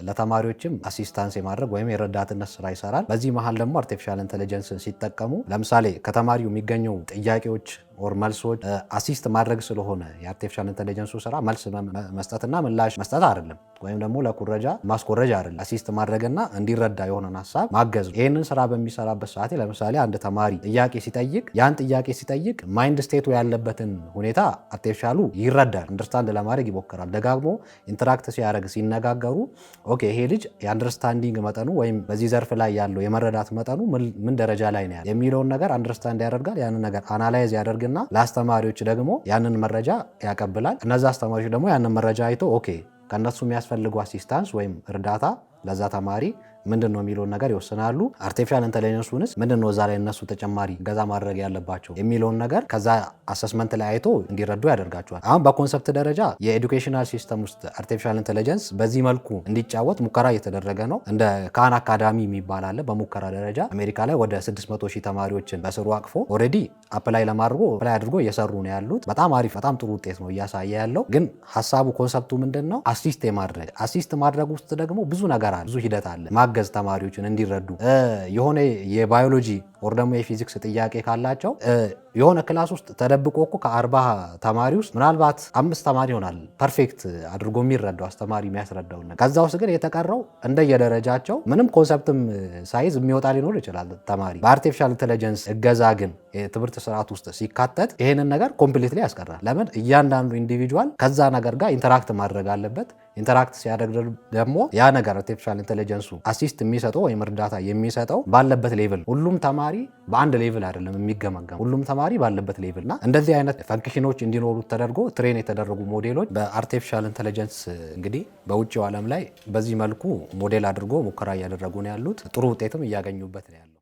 ለተማሪዎችም አሲስታንስ የማድረግ ወይም የረዳትነት ስራ ይሰራል። በዚህ መሃል ደግሞ አርቲፊሻል ኢንተለጀንስን ሲጠቀሙ ለምሳሌ ከተማሪው የሚገኙ ጥያቄዎች ኦር መልሶች አሲስት ማድረግ ስለሆነ የአርቲፊሻል ኢንተለጀንሱ ስራ መልስ መስጠትና ምላሽ መስጠት አይደለም፣ ወይም ደግሞ ለኩረጃ ማስኮረጃ አይደለም። አሲስት ማድረግና እንዲረዳ የሆነን ሀሳብ ማገዝ። ይህንን ስራ በሚሰራበት ሰዓት ለምሳሌ አንድ ተማሪ ጥያቄ ሲጠይቅ ያን ጥያቄ ሲጠይቅ ማይንድ ስቴቱ ያለበትን ሁኔታ አርቲፊሻሉ ይረዳል፣ አንደርስታንድ ለማድረግ ይሞክራል። ደጋግሞ ኢንተራክት ሲያደርግ ሲነጋገሩ ኦኬ ይሄ ልጅ የአንደርስታንዲንግ መጠኑ ወይም በዚህ ዘርፍ ላይ ያለው የመረዳት መጠኑ ምን ደረጃ ላይ ነው የሚለውን ነገር አንደርስታንድ ያደርጋል። ያንን ነገር አናላይዝ ያደርግ ለአስተማሪዎች ደግሞ ያንን መረጃ ያቀብላል። እነዛ አስተማሪዎች ደግሞ ያንን መረጃ አይቶ ኦኬ ከነሱ የሚያስፈልጉ አሲስታንስ ወይም እርዳታ ለዛ ተማሪ ምንድነው የሚለውን ነገር ይወስናሉ። አርቲፊሻል ኢንተለጀንሱንስ ምንድነው እዛ ላይ እነሱ ተጨማሪ ገዛ ማድረግ ያለባቸው የሚለውን ነገር ከዛ አሰስመንት ላይ አይቶ እንዲረዱ ያደርጋቸዋል። አሁን በኮንሰፕት ደረጃ የኤዱኬሽናል ሲስተም ውስጥ አርቲፊሻል ኢንተለጀንስ በዚህ መልኩ እንዲጫወት ሙከራ እየተደረገ ነው። እንደ ካን አካዳሚ የሚባል አለ። በሙከራ ደረጃ አሜሪካ ላይ ወደ 600,000 ተማሪዎችን በስሩ አቅፎ ኦልሬዲ አፕላይ አድርጎ እየሰሩ ነው ያሉት። በጣም አሪፍ በጣም ጥሩ ውጤት ነው እያሳየ ያለው። ግን ሀሳቡ ኮንሰፕቱ ምንድነው? አሲስት ማድረግ ውስጥ ደግሞ ብዙ ነገር አለ፣ ብዙ ሂደት አለ። ማገዝ ተማሪዎችን እንዲረዱ የሆነ የባዮሎጂ ወር ደግሞ የፊዚክስ ጥያቄ ካላቸው የሆነ ክላስ ውስጥ ተደብቆ እኮ ከ40 ተማሪ ውስጥ ምናልባት 5 ተማሪ ይሆናል ፐርፌክት አድርጎ የሚረዳው አስተማሪ የሚያስረዳው ነገር። ከዛ ውስጥ ግን የተቀረው እንደየደረጃቸው ምንም ኮንሰፕትም ሳይዝ የሚወጣ ሊኖር ይችላል ተማሪ። በአርቲፊሻል ኢንተለጀንስ እገዛ ግን የትምህርት ስርዓት ውስጥ ሲካተት ይሄንን ነገር ኮምፕሊትሊ ያስቀራል። ለምን እያንዳንዱ ኢንዲቪጁዋል ከዛ ነገር ጋር ኢንተራክት ማድረግ አለበት። ኢንተራክት ሲያደርግ ደግሞ ያ ነገር አርቲፊሻል ኢንተለጀንሱ አሲስት የሚሰጠው ወይም እርዳታ የሚሰጠው ባለበት ሌቭል፣ ሁሉም ተማሪ በአንድ ሌቭል አይደለም የሚገመገም፣ ሁሉም ተማሪ ባለበት ሌቭል እና እንደዚህ አይነት ፈንክሽኖች እንዲኖሩ ተደርጎ ትሬን የተደረጉ ሞዴሎች በአርቲፊሻል ኢንተለጀንስ እንግዲህ በውጭው ዓለም ላይ በዚህ መልኩ ሞዴል አድርጎ ሙከራ እያደረጉ ነው ያሉት። ጥሩ ውጤትም እያገኙበት ነው ያለው።